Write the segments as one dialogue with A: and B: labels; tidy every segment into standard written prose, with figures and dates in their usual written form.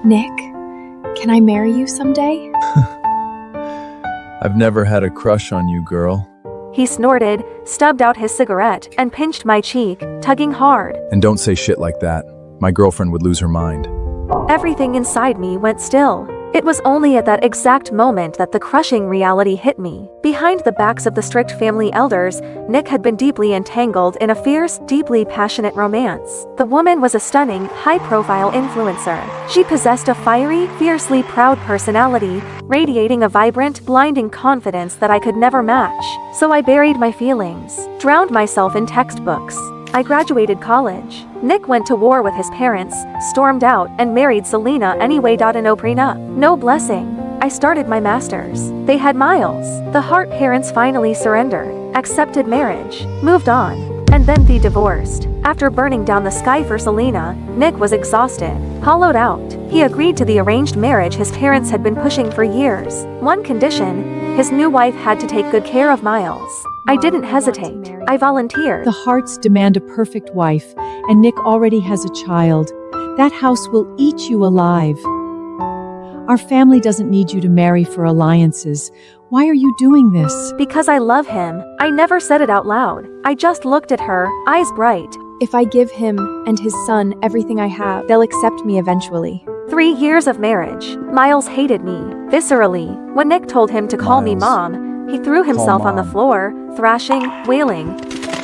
A: Nick, can I marry you someday?
B: I've never had a crush on you, girl.
C: He snorted, stubbed out his cigarette, and pinched my cheek, tugging hard.
B: And don't say shit like that. My girlfriend would lose her mind.
C: Everything inside me went still. It was only at that exact moment that the crushing reality hit me. Behind the backs of the strict family elders, Nick had been deeply entangled in a fierce, deeply passionate romance. The woman was a stunning, high-profile influencer. She possessed a fiery, fiercely proud personality, radiating a vibrant, blinding confidence that I could never match. So I buried my feelings, drowned myself in textbooks. I graduated college. Nick went to war with his parents, stormed out, and married Selena anyway. No prenup, no blessing. I started my master's. They had Miles. The Hart parents finally surrendered, accepted marriage, moved on, and then they divorced. After burning down the sky for Selena, Nick was exhausted, hollowed out. He agreed to the arranged marriage his parents had been pushing for years. One condition: his new wife had to take good care of Miles. I didn't hesitate. I volunteered.
D: The Harts demand a perfect wife, and Nick already has a child. That house will eat you alive. Our family doesn't need you to marry for alliances. Why are you doing this?
C: Because I love him. I never said it out loud. I just looked at her, eyes bright.
A: If I give him and his son everything I have, they'll accept me eventually.
C: 3 years of marriage. Miles hated me, viscerally. When Nick told him to call me Mom, he threw himself on the floor, thrashing, wailing.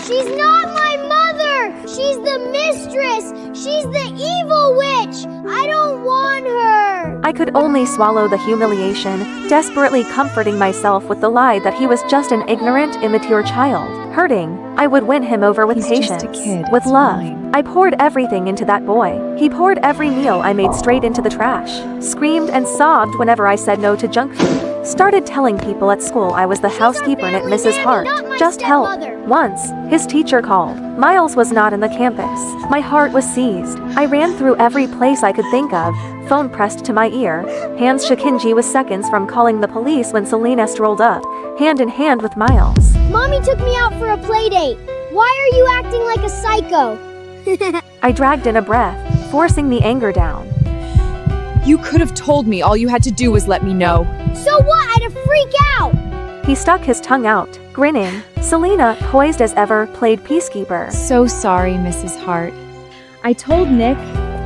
E: She's not my mother! She's the mistress! She's the evil witch! I don't want her!
C: I could only swallow the humiliation, desperately comforting myself with the lie that he was just an ignorant, immature child. Hurting, I would win him over with
A: He's
C: patience,
A: just a kid,
C: with
A: it's
C: love.
A: fine.
C: I poured everything into that boy. He poured every meal I made straight into the trash, screamed and sobbed whenever I said no to junk food. Started telling people at school I was the housekeeper at Mrs. Hart. Just help. Once, his teacher called. Miles was not in the campus. My heart was seized. I ran through every place I could think of, phone pressed to my ear. Hands Shakinji was seconds from calling the police when Selena strolled up, hand in hand with Miles.
E: Mommy took me out for a play date. Why are you acting like a psycho?
C: I dragged in a breath, forcing the anger down.
A: You could have told me. All you had to do was let me know.
E: So what? I'd have freak out!
C: He stuck his tongue out, grinning. Selena, poised as ever, played peacekeeper.
A: So sorry, Mrs. Hart. I told Nick.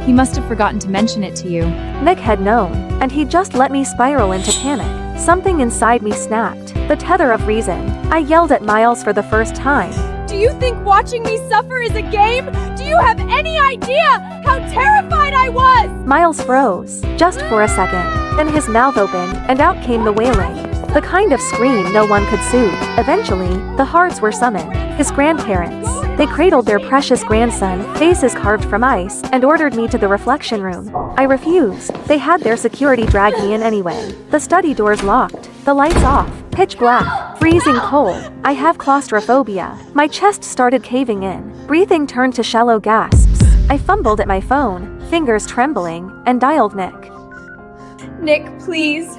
A: He must have forgotten to mention it to you.
C: Nick had known, and he just let me spiral into panic. Something inside me snapped. The tether of reason. I yelled at Miles for the first time.
F: Do you think watching me suffer is a game? Do you have any idea how terrified I was?
C: Miles froze, just for a second. Then his mouth opened, and out came the wailing. The kind of scream no one could soothe. Eventually, the Harts were summoned. His grandparents. They cradled their precious grandson, faces carved from ice, and ordered me to the reflection room. I refused. They had their security drag me in anyway. The study doors locked, the lights off, pitch black, freezing cold. I have claustrophobia. My chest started caving in. Breathing turned to shallow gasps. I fumbled at my phone, fingers trembling, and dialed Nick.
F: Nick, please,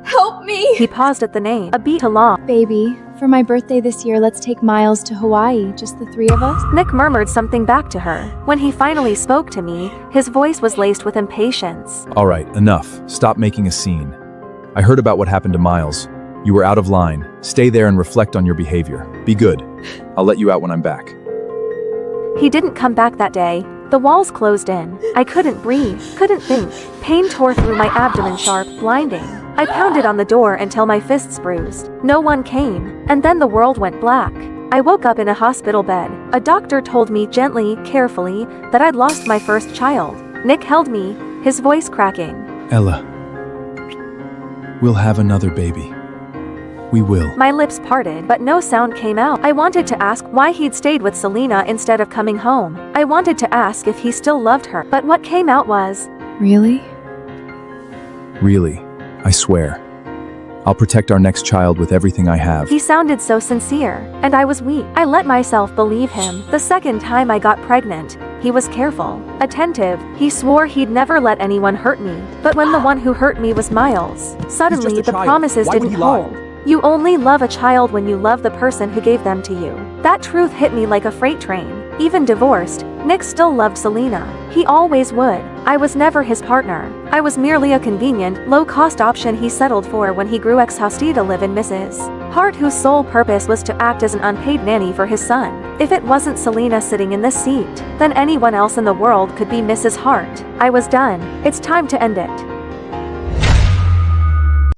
F: help me.
C: He paused at the name, a beat along.
A: Baby, for my birthday this year, let's take Miles to Hawaii, just the 3 of us.
C: Nick murmured something back to her. When he finally spoke to me, his voice was laced with impatience.
B: All right, enough. Stop making a scene. I heard about what happened to Miles. You were out of line. Stay there and reflect on your behavior. Be good. I'll let you out when I'm back.
C: He didn't come back that day. The walls closed in. I couldn't breathe, couldn't think. Pain tore through my abdomen sharp, blinding. I pounded on the door until my fists bruised. No one came, and then the world went black. I woke up in a hospital bed. A doctor told me gently, carefully, that I'd lost my first child. Nick held me, his voice cracking.
B: Ella, we'll have another baby. We will.
C: My lips parted, but no sound came out. I wanted to ask why he'd stayed with Selena instead of coming home. I wanted to ask if he still loved her, but what came out was,
A: Really?
B: Really, I swear. I'll protect our next child with everything I have.
C: he sounded so sincere, and I was weak. I let myself believe him. The second time I got pregnant, he was careful, attentive. He swore he'd never let anyone hurt me. But when the one who hurt me was Miles, suddenly the
B: child.
C: promises
B: Why would
C: didn't
B: he lie?
C: hold. You only love a child when you love the person who gave them to you. That truth hit me like a freight train. Even divorced, Nick still loved Selena. He always would. I was never his partner. I was merely a convenient, low-cost option he settled for when he grew exhausted to live in Mrs. Hart, whose sole purpose was to act as an unpaid nanny for his son. If it wasn't Selena sitting in this seat, then anyone else in the world could be Mrs. Hart. I was done. It's time to end it.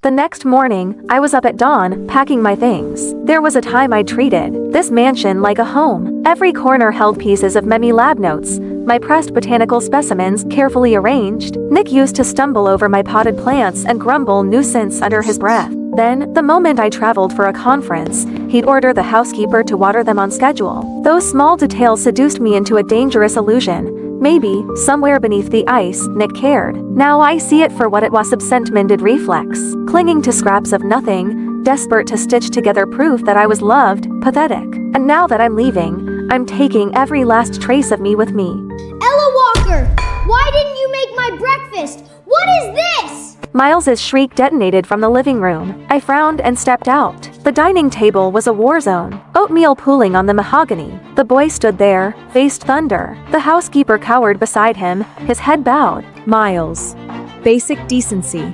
C: The next morning, I was up at dawn, packing my things. There was a time I treated this mansion like a home. Every corner held pieces of Memi lab notes, my pressed botanical specimens carefully arranged. Nick used to stumble over my potted plants and grumble nuisance under his breath. Then, the moment I traveled for a conference, he'd order the housekeeper to water them on schedule. Those small details seduced me into a dangerous illusion. Maybe, somewhere beneath the ice, Nick cared. Now I see it for what it was, absent-minded reflex. Clinging to scraps of nothing, desperate to stitch together proof that I was loved, pathetic. And now that I'm leaving, I'm taking every last trace of me with me.
E: Ella Walker, why didn't you make my breakfast? What is this?
C: Miles's shriek detonated from the living room. I frowned and stepped out. The dining table was a war zone. Oatmeal pooling on the mahogany. The boy stood there, faced thunder. The housekeeper cowered beside him, his head bowed.
A: Miles, basic decency.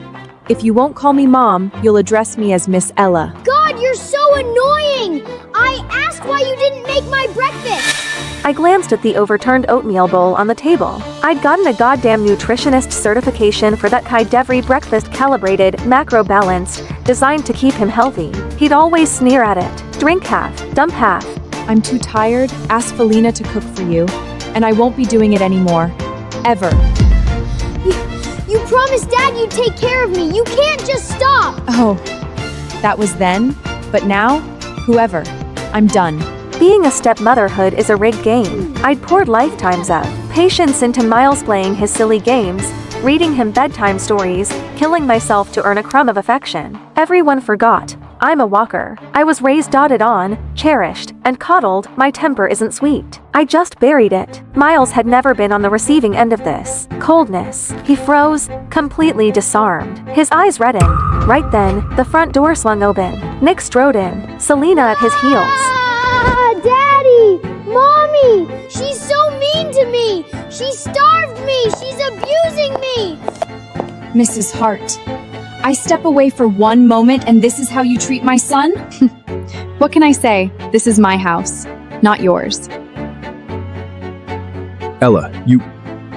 A: If you won't call me Mom, you'll address me as Miss Ella.
E: God, you're so annoying! I asked why you didn't make my breakfast!
C: I glanced at the overturned oatmeal bowl on the table. I'd gotten a goddamn nutritionist certification for that kind every breakfast, calibrated, macro-balanced, designed to keep him healthy. He'd always sneer at it. Drink half, dump half.
A: I'm too tired. Ask Felina to cook for you, and I won't be doing it anymore. Ever.
E: You promised Dad you'd take care of me. You can't just stop.
A: Oh, that was then, but now, whoever. I'm done.
C: Being a stepmotherhood is a rigged game. I'd poured lifetimes of patience into Miles playing his silly games, reading him bedtime stories, killing myself to earn a crumb of affection. Everyone forgot. I'm a Walker. I was raised, doted on, cherished, and coddled. My temper isn't sweet. I just buried it. Miles had never been on the receiving end of this coldness. He froze, completely disarmed. His eyes reddened. Right then, the front door swung open. Nick strode in, Selena at his heels.
E: Daddy! Mommy! She's so mean to me! She starved me! She's abusing me!
A: Mrs. Hart, I step away for one moment and this is how you treat my son? What can I say? This is my house, not yours.
B: Ella,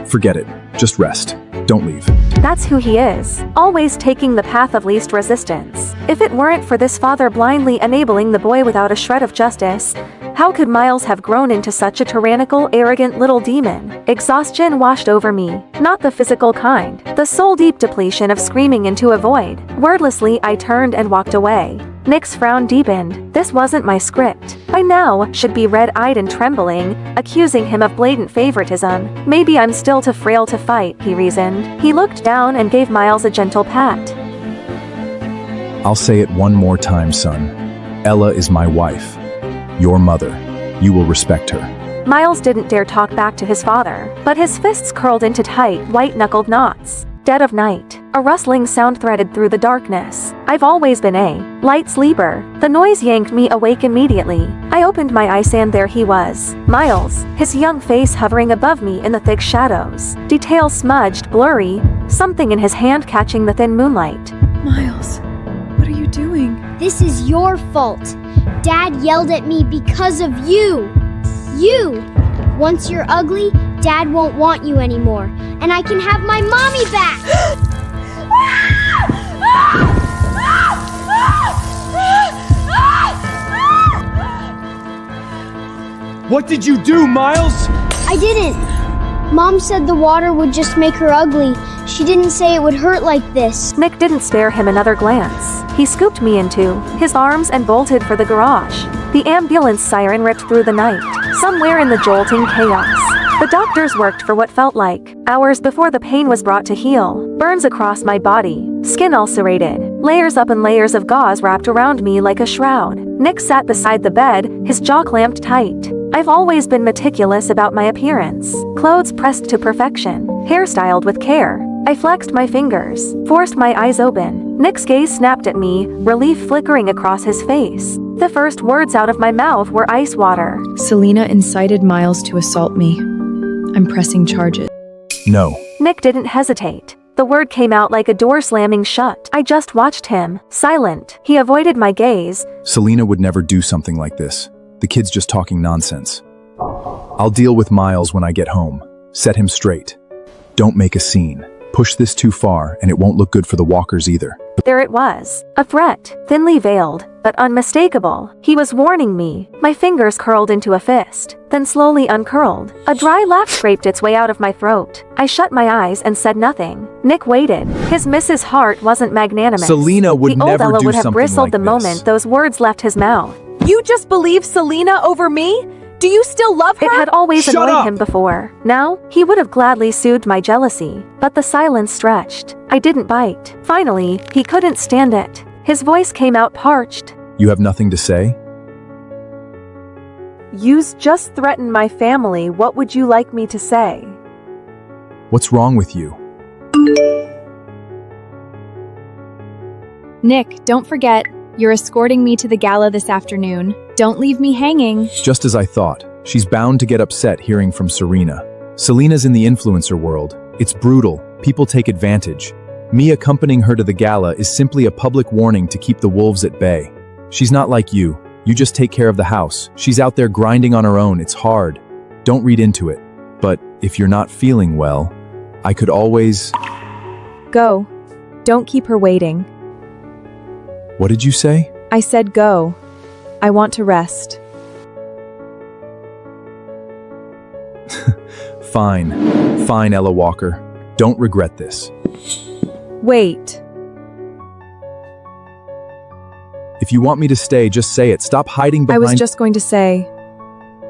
B: forget it. Just rest. Don't leave.
C: That's who he is, always taking the path of least resistance. If it weren't for this father blindly enabling the boy without a shred of justice, how could Miles have grown into such a tyrannical, arrogant little demon? Exhaustion washed over me, not the physical kind, the soul-deep depletion of screaming into a void. Wordlessly, I turned and walked away. Nick's frown deepened. This wasn't my script. By now, should be red-eyed and trembling, accusing him of blatant favoritism. Maybe I'm still too frail to fight, he reasoned. He looked down and gave Miles a gentle pat.
B: I'll say it one more time, son. Ella is my wife. Your mother. You will respect her.
C: Miles didn't dare talk back to his father, but his fists curled into tight, white-knuckled knots. Dead of night. A rustling sound threaded through the darkness. I've always been a light sleeper. The noise yanked me awake immediately. I opened my eyes and there he was. Miles, his young face hovering above me in the thick shadows. Details smudged, blurry, something in his hand catching the thin moonlight.
D: Miles, what are you doing?
E: This is your fault. Dad yelled at me because of you. You! Once you're ugly, Dad won't want you anymore, and I can have my mommy back!
G: What did you do, Miles?
E: I didn't. Mom said the water would just make her ugly. She didn't say it would hurt like this.
C: Nick didn't spare him another glance. He scooped me into his arms and bolted for the garage. The ambulance siren ripped through the night. Somewhere in the jolting chaos, the doctors worked for what felt like hours before the pain was brought to heal. Burns across my body, skin ulcerated, layers up and layers of gauze wrapped around me like a shroud. Nick sat beside the bed, his jaw clamped tight. I've always been meticulous about my appearance. Clothes pressed to perfection, hair styled with care. I flexed my fingers, forced my eyes open. Nick's gaze snapped at me, relief flickering across his face. The first words out of my mouth were ice water.
A: Selena incited Miles to assault me. I'm pressing charges.
B: No.
C: Nick didn't hesitate. The word came out like a door slamming shut. I just watched him, silent. He avoided my gaze.
B: Selena would never do something like this. The kid's just talking nonsense. I'll deal with Miles when I get home. Set him straight. Don't make a scene. Push this too far, and it won't look good for the walkers either.
C: There it was. A threat, thinly veiled, but unmistakable. He was warning me. My fingers curled into a fist, then slowly uncurled. A dry laugh scraped its way out of my throat. I shut my eyes and said nothing. Nick waited. His Mrs. Hart wasn't magnanimous.
B: Selena would
C: the old
B: never
C: Ella
B: do
C: would have
B: something
C: bristled
B: like
C: the
B: this.
C: moment those words left his mouth.
F: You just believe Selena over me? Do you still love her?
C: It had always
G: Shut
C: annoyed
G: up!
C: him before. Now, he would have gladly soothed my jealousy. But the silence stretched. I didn't bite. Finally, he couldn't stand it. His voice came out parched.
B: You have nothing to say?
F: You's just threatened my family. What would you like me to say?
B: What's wrong with you?
A: Nick, don't forget, you're escorting me to the gala this afternoon. Don't leave me hanging.
B: Just as I thought. She's bound to get upset hearing from Serena. Selena's in the influencer world. It's brutal. People take advantage. Me accompanying her to the gala is simply a public warning to keep the wolves at bay. She's not like you. You just take care of the house. She's out there grinding on her own. It's hard. Don't read into it. But if you're not feeling well, I could always...
F: Go. Don't keep her waiting.
B: What did you say?
F: I said go. I want to rest.
B: Fine. Fine, Ella Walker. Don't regret this.
F: Wait.
B: If you want me to stay, just say it. Stop hiding
F: I
B: behind...
F: was just going to say,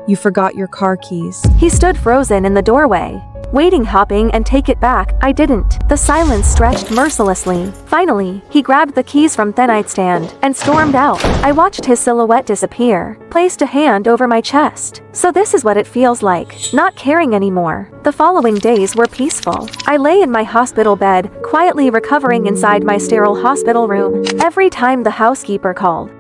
F: you forgot your car keys.
C: He stood frozen in the doorway, waiting, hopping, and take it back. I didn't. The silence stretched mercilessly. Finally, he grabbed the keys from the nightstand and stormed out. I watched his silhouette disappear, placed a hand over my chest. So this is what it feels like, not caring anymore. The following days were peaceful. I lay in my hospital bed, quietly recovering inside my sterile hospital room. Every time the housekeeper called,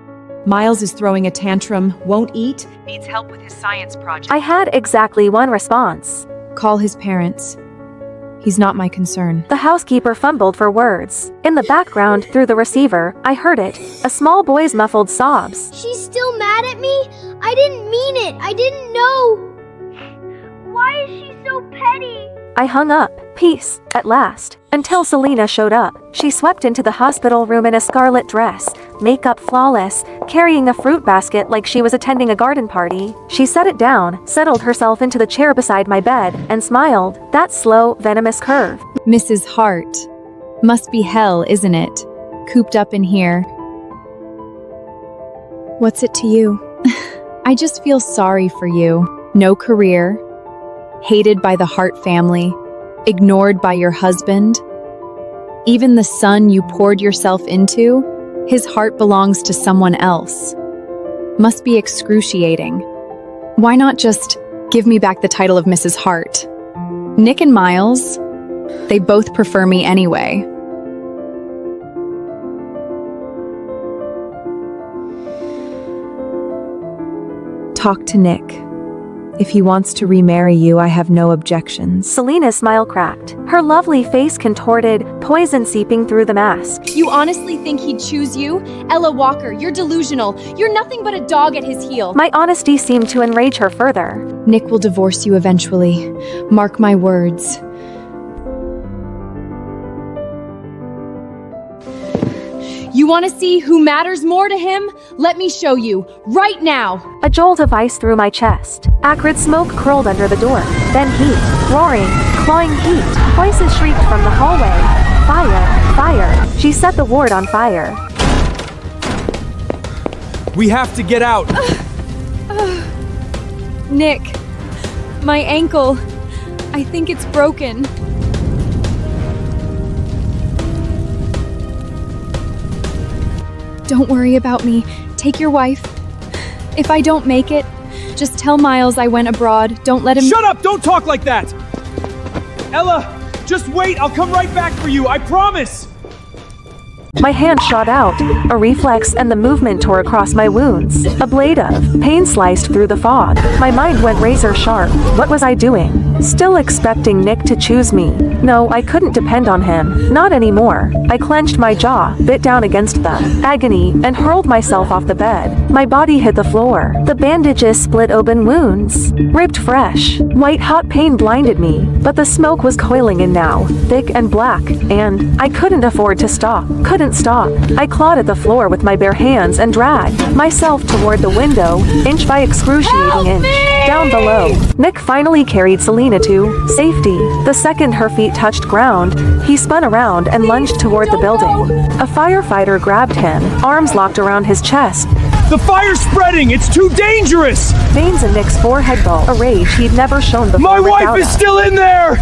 D: Miles is throwing a tantrum, won't eat, needs help with his science project.
C: I had exactly one response.
A: Call his parents. He's not my concern.
C: The housekeeper fumbled for words. In the background, through the receiver, I heard it, a small boy's muffled sobs.
E: She's still mad at me? I didn't mean it. I didn't know. Why is she so petty?
C: I hung up. Peace, at last. Until Selena showed up. She swept into the hospital room in a scarlet dress, makeup flawless, carrying a fruit basket like she was attending a garden party. She set it down, settled herself into the chair beside my bed, and smiled. That slow, venomous curve.
A: Mrs. Hart. Must be hell, isn't it? Cooped up in here. What's it to you? I just feel sorry for you. No career. Hated by the Hart family. Ignored by your husband. Even the son you poured yourself into, his heart belongs to someone else. Must be excruciating. Why not just give me back the title of Mrs. Hart? Nick and Miles, they both prefer me anyway.
F: Talk to Nick. If he wants to remarry you, I have no objections.
C: Selena's smile cracked. Her lovely face contorted, poison seeping through the mask.
A: You honestly think he'd choose you? Ella Walker, you're delusional. You're nothing but a dog at his heel.
C: My honesty seemed to enrage her further.
A: Nick will divorce you eventually. Mark my words. You want to see who matters more to him? Let me show you, right now.
C: A jolt of ice through my chest. Acrid smoke curled under the door. Then heat. Roaring, clawing heat. Voices shrieked from the hallway. Fire, fire. She set the ward on fire.
G: We have to get out!
A: Nick, my ankle. I think it's broken. Don't worry about me. Take your wife. If I don't make it, just tell Miles I went abroad. Don't let him—
G: Shut up! Don't talk like that! Ella, just wait! I'll come right back for you, I promise!
C: My hand shot out, a reflex, and the movement tore across my wounds. A blade of pain sliced through the fog. My mind went razor sharp. What was I doing? Still expecting Nick to choose me. No, I couldn't depend on him. Not anymore. I clenched my jaw, bit down against the agony, and hurled myself off the bed. My body hit the floor. The bandages split open wounds. Ripped fresh. White hot pain blinded me, but the smoke was coiling in now, thick and black, and I couldn't afford to stop. Couldn't stop. I clawed at the floor with my bare hands and dragged myself toward the window, inch by excruciating inch. Down below, Nick finally carried Selena to safety. The second her feet touched ground, he spun around and lunged toward the building. A firefighter grabbed him, arms locked around his chest.
G: The fire's spreading! It's too dangerous!
C: Veins in Nick's forehead bulged, a rage he'd never shown before.
G: My wife
C: without
G: is
C: us.
G: still in there!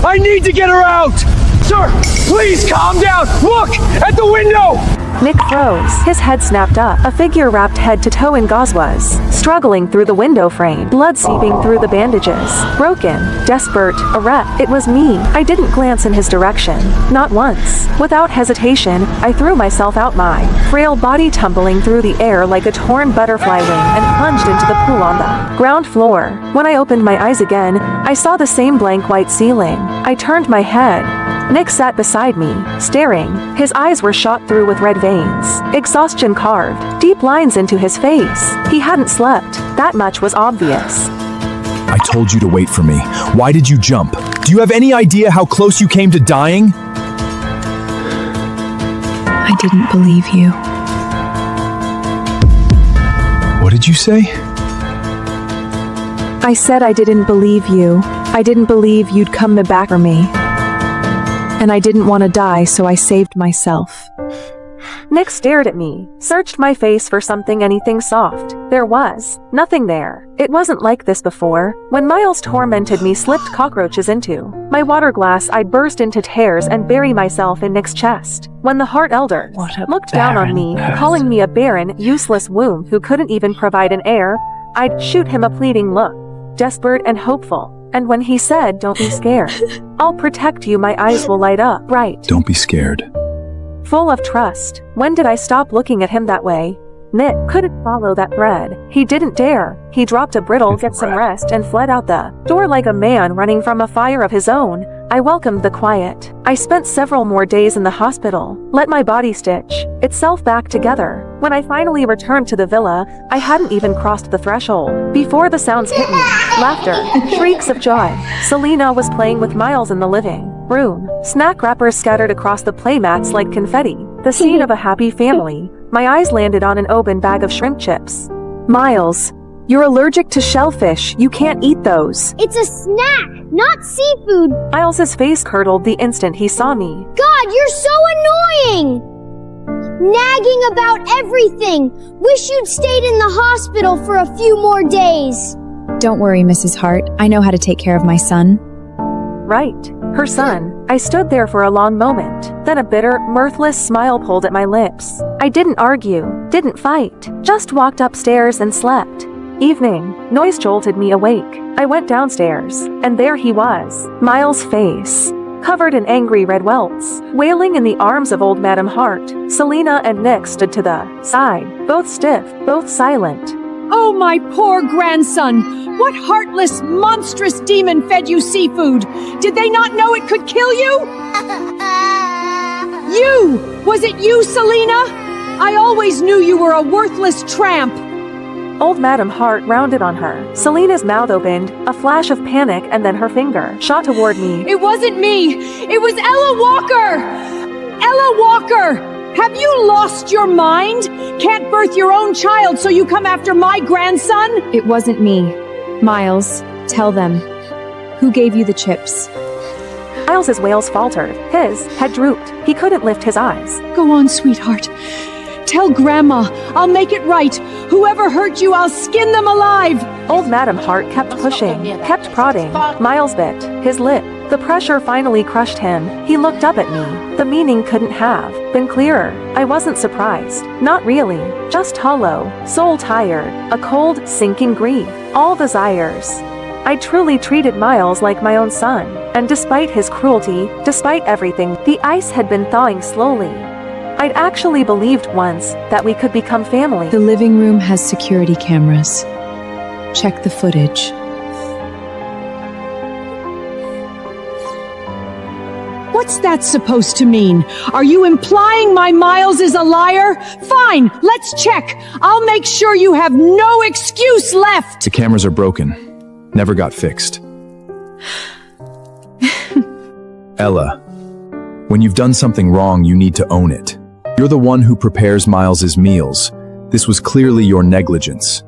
G: I need to get her out! Sir, please calm down! Look! At the window!
C: Nick froze. His head snapped up. A figure wrapped head to toe in gauze was struggling through the window frame, blood seeping through the bandages. Broken, desperate, a wreck. It was me. I didn't glance in his direction. Not once. Without hesitation, I threw myself out, my frail body tumbling through the air like a torn butterfly wing, and plunged into the pool on the ground floor. When I opened my eyes again, I saw the same blank white ceiling. I turned my head. Nick sat beside me, staring. His eyes were shot through with red veins. Exhaustion carved deep lines into his face. He hadn't slept. That much was obvious.
B: I told you to wait for me. Why did you jump? Do you have any idea how close you came to dying?
A: I didn't believe you.
B: What did you say?
A: I said I didn't believe you. I didn't believe you'd come back for me. And I didn't want to die, so I saved myself.
C: Nick stared at me, searched my face for something, anything soft. There was nothing there. It wasn't like this before. When Miles tormented me, slipped cockroaches into my water glass, I'd burst into tears and bury myself in Nick's chest. When the Hart elder looked down on me, calling me a barren, useless womb who couldn't even provide an heir, I'd shoot him a pleading look, desperate and hopeful. And when he said, "Don't be scared, I'll protect you," my eyes will light up bright.
B: Don't be scared.
C: Full of trust. When did I stop looking at him that way? Nick couldn't follow that thread. He didn't dare. He dropped a brittle, "Get some rest," and fled out the door like a man running from a fire of his own. I welcomed the quiet. I spent several more days in the hospital, let my body stitch itself back together. When I finally returned to the villa, I hadn't even crossed the threshold before the sounds hit me. Laughter, shrieks of joy. Selena was playing with Miles in the living room. Snack wrappers scattered across the playmats like confetti. The scene of a happy family. My eyes landed on an open bag of shrimp chips. "Miles, you're allergic to shellfish. You can't eat those."
E: It's a snack, not seafood.
C: Miles's face curdled the instant he saw me.
E: God, you're so annoying! Nagging about everything. Wish you'd stayed in the hospital for a few more days.
A: Don't worry, Mrs. Hart. I know how to take care of my son.
C: Right. Her son. I stood there for a long moment. Then a bitter, mirthless smile pulled at my lips. I didn't argue, didn't fight, just walked upstairs and slept. Evening. Noise jolted me awake. I went downstairs, and there he was, Miles' face, covered in angry red welts, wailing in the arms of old Madame Hart. Selena and Nick stood to the side, both stiff, both silent.
D: Oh, my poor grandson! What heartless, monstrous demon fed you seafood? Did they not know it could kill you? You! Was it you, Selena? I always knew you were a worthless tramp.
C: Old Madame Hart rounded on her. Selena's mouth opened, a flash of panic, and then her finger shot toward me.
D: It wasn't me! It was Ella Walker! Ella Walker! Have you lost your mind? Can't birth your own child, so you come after my grandson?
A: It wasn't me. Miles, tell them. Who gave you the chips?
C: Miles's wails faltered. His head drooped. He couldn't lift his eyes.
D: Go on, sweetheart. Tell Grandma. I'll make it right. Whoever hurt you, I'll skin them alive.
C: Old Madame Hart kept pushing, kept prodding. Miles bit his lip. The pressure finally crushed him. He looked up at me. The meaning couldn't have been clearer. I wasn't surprised. Not really. Just hollow, soul tired, a cold, sinking grief. All desires. I truly treated Miles like my own son. And despite his cruelty, despite everything, the ice had been thawing slowly. I'd actually believed once that we could become family.
A: The living room has security cameras. Check the footage.
D: What's that supposed to mean? Are you implying my Miles is a liar? Fine, let's check. I'll make sure you have no excuse left.
B: The cameras are broken. Never got fixed. Ella, when you've done something wrong, you need to own it. You're the one who prepares Miles's meals. This was clearly your negligence.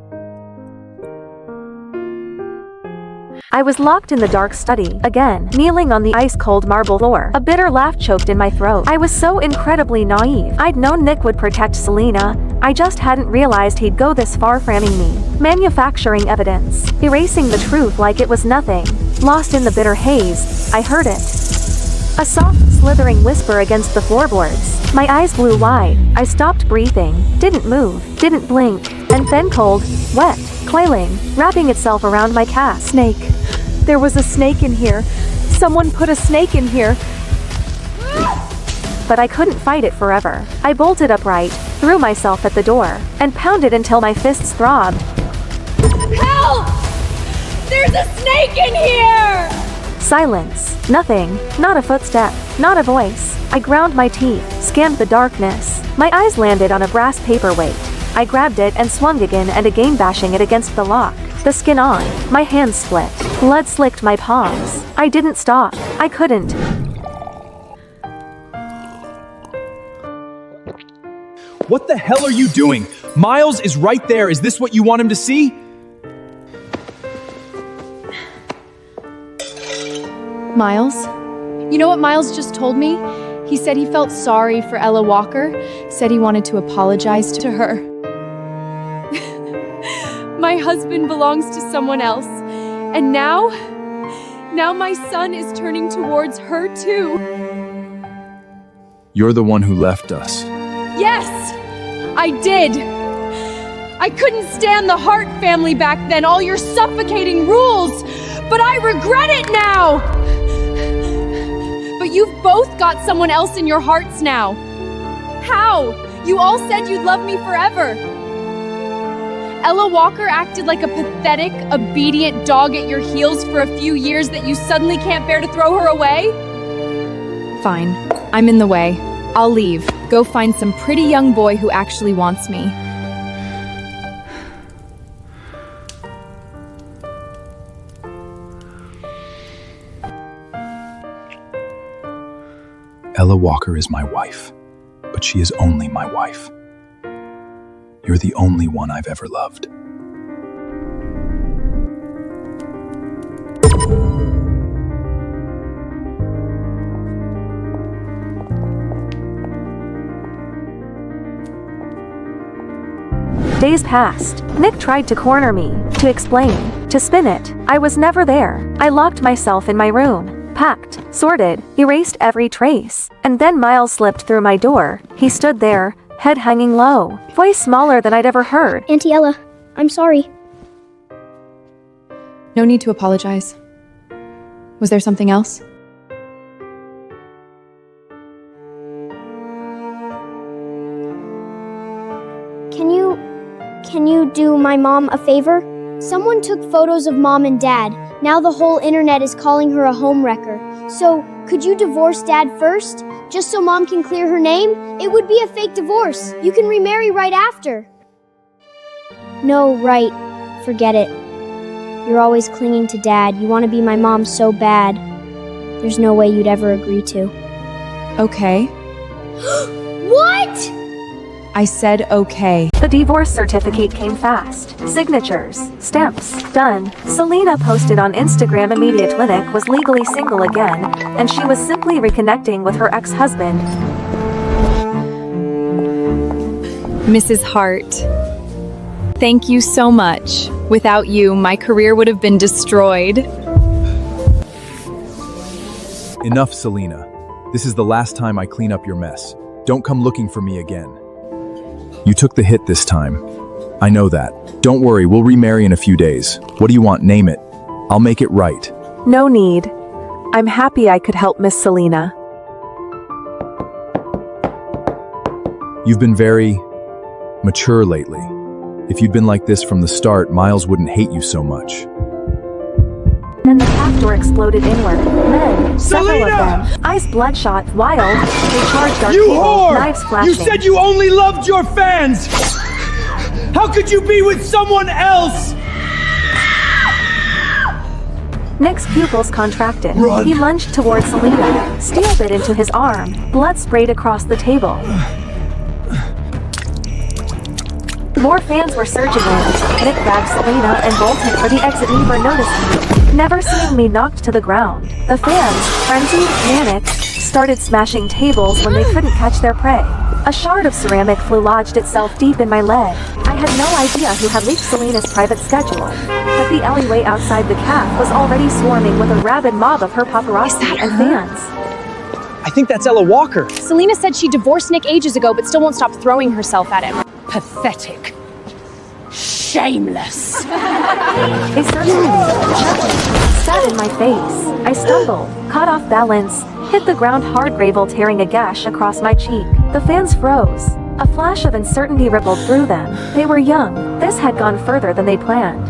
C: I was locked in the dark study, again, kneeling on the ice-cold marble floor. A bitter laugh choked in my throat. I was so incredibly naive. I'd known Nick would protect Selena. I just hadn't realized he'd go this far framing me. Manufacturing evidence. Erasing the truth like it was nothing. Lost in the bitter haze, I heard it. A soft, slithering whisper against the floorboards. My eyes blew wide. I stopped breathing, didn't move, didn't blink, and then cold, wet, coiling, wrapping itself around my calf.
F: Snake. There was a snake in here. Someone put a snake in here.
C: But I couldn't fight it forever. I bolted upright, threw myself at the door, and pounded until my fists throbbed.
F: Help! There's a snake in here!
C: Silence. Nothing. Not a footstep. Not a voice. I ground my teeth, scanned the darkness. My eyes landed on a brass paperweight. I grabbed it and swung again, bashing it against the lock. The skin on. My hands split. Blood slicked my palms. I didn't stop. I couldn't.
B: What the hell are you doing? Miles is right there. Is this what you want him to see?
A: Miles? You know what Miles just told me? He said he felt sorry for Ella Walker, said he wanted to apologize to her.
F: My husband belongs to someone else. And now my son is turning towards her too.
B: You're the one who left us.
F: Yes, I did. I couldn't stand the Hart family back then, all your suffocating rules. But I regret it now. But you've both got someone else in your hearts now. How? You all said you'd love me forever. Ella Walker acted like a pathetic, obedient dog at your heels for a few years that you suddenly can't bear to throw her away?
A: Fine. I'm in the way. I'll leave. Go find some pretty young boy who actually wants me.
B: Ella Walker is my wife, but she is only my wife. You're the only one I've ever loved.
C: Days passed. Nick tried to corner me, to explain, to spin it. I was never there. I locked myself in my room, packed, sorted, erased every trace. And then Miles slipped through my door. He stood there, head hanging low, voice smaller than I'd ever heard.
E: Auntie Ella, I'm sorry.
A: No need to apologize. Was there something else?
E: Can you do my mom a favor? Someone took photos of Mom and Dad. Now the whole internet is calling her a homewrecker. So, could you divorce Dad first? Just so Mom can clear her name? It would be a fake divorce. You can remarry right after. No, right. Forget it. You're always clinging to Dad. You want to be my mom so bad. There's no way you'd ever agree to.
A: Okay.
E: What?
A: I said okay.
C: The divorce certificate came fast. Signatures, stamps, done. Selena posted on Instagram immediate Nick was legally single again, and she was simply reconnecting with her ex-husband.
A: Mrs. Hart, thank you so much. Without you, my career would have been destroyed.
B: Enough, Selena. This is the last time I clean up your mess. Don't come looking for me again. You took the hit this time. I know that. Don't worry, we'll remarry in a few days. What do you want? Name it. I'll make it right.
C: No need. I'm happy I could help Miss Selena.
B: You've been very mature lately. If you'd been like this from the start, Miles wouldn't hate you so much.
C: Then the path door exploded inward. Men, several of
G: Selena!
C: them, eyes bloodshot, wild, they charged our
G: You
C: table,
G: whore!
C: knives flashing.
G: You said you only loved your fans! How could you be with someone else?
C: Nick's pupils contracted.
G: Run.
C: He lunged towards Selena. Steel bit into his arm. Blood sprayed across the table. More fans were surging in. Nick grabbed Selena and bolted for the exit, never noticing me. Never seeing me knocked to the ground. The fans, frenzied, manic, started smashing tables when they couldn't catch their prey. A shard of ceramic flew lodged itself deep in my leg. I had no idea who had leaked Selena's private schedule, but the alleyway outside the cafe was already swarming with a rabid mob of her paparazzi and fans.
G: I think that's Ella Walker.
F: Selena said she divorced Nick ages ago, but still won't stop throwing herself at him.
H: Pathetic. Shameless.
C: They searched me, chuckled, spat in my face. I stumbled, caught off balance, hit the ground hard, gravel tearing a gash across my cheek. The fans froze. A flash of uncertainty rippled through them. They were young. This had gone further than they planned.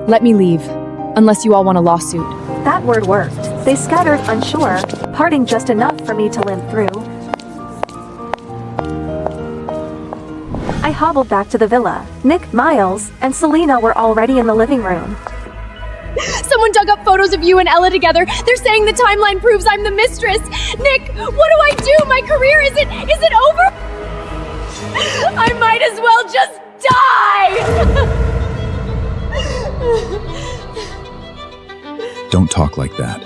A: Let me leave, unless you all want a lawsuit.
C: That word worked. They scattered, unsure, parting just enough for me to limp through. I hobbled back to the villa. Nick, Miles, and Selena were already in the living room.
F: Someone dug up photos of you and Ella together. They're saying the timeline proves I'm the mistress. Nick, what do I do? My career is it over? I might as well just die!
B: Don't talk like that.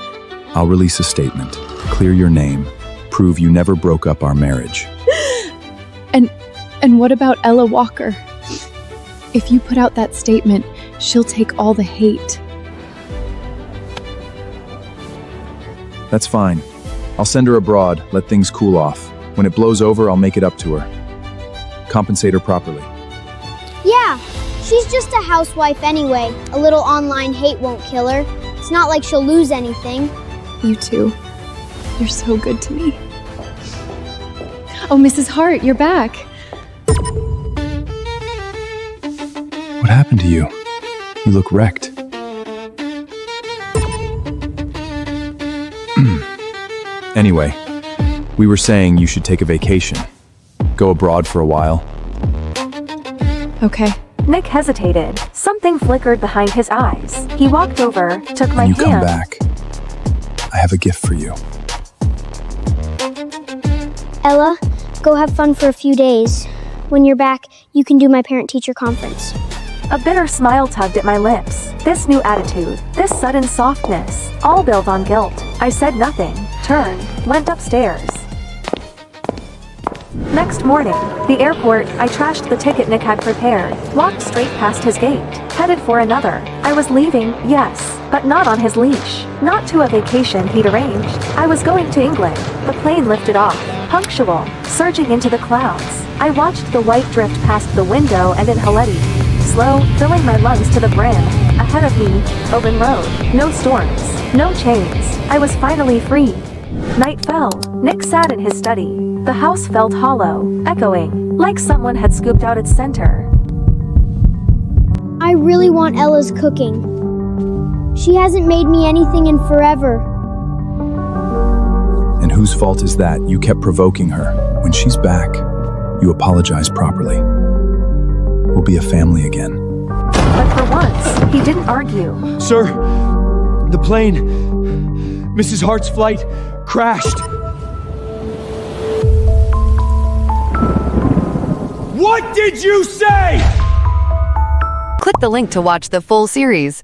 B: I'll release a statement, clear your name, prove you never broke up our marriage.
A: And what about Ella Walker? If you put out that statement, she'll take all the hate.
B: That's fine. I'll send her abroad, let things cool off. When it blows over, I'll make it up to her. Compensate her properly.
E: Yeah, she's just a housewife anyway. A little online hate won't kill her. It's not like she'll lose anything.
A: You too. You're so good to me. Oh, Mrs. Hart, you're back.
B: What happened to you? You look wrecked. Anyway, we were saying you should take a vacation. Go abroad for a while.
A: Okay.
C: Nick hesitated. Something flickered behind his eyes. He walked over, took my
B: When you
C: hand.
B: come back, I have a gift for you.
E: Ella, go have fun for a few days. When you're back, you can do my parent-teacher conference.
C: A bitter smile tugged at my lips. This new attitude, this sudden softness, all built on guilt. I said nothing, turned, went upstairs. Next morning, the airport, I trashed the ticket Nick had prepared, walked straight past his gate, headed for another. I was leaving, yes, but not on his leash. Not to a vacation he'd arranged. I was going to England. The plane lifted off, punctual, surging into the clouds. I watched the white drift past the window and in Haleti. Slow, filling my lungs to the brim. Ahead of me, open road. No storms, no chains. I was finally free. Night fell. Nick sat in his study. The house felt hollow, echoing, like someone had scooped out its center.
E: I really want Ella's cooking. She hasn't made me anything in forever.
B: And whose fault is that? You kept provoking her. When she's back, you apologize properly. We'll be a family again.
C: But for once, he didn't argue.
G: Sir, the plane, Mrs. Hart's flight, crashed. What did you say?
I: Click the link to watch the full series.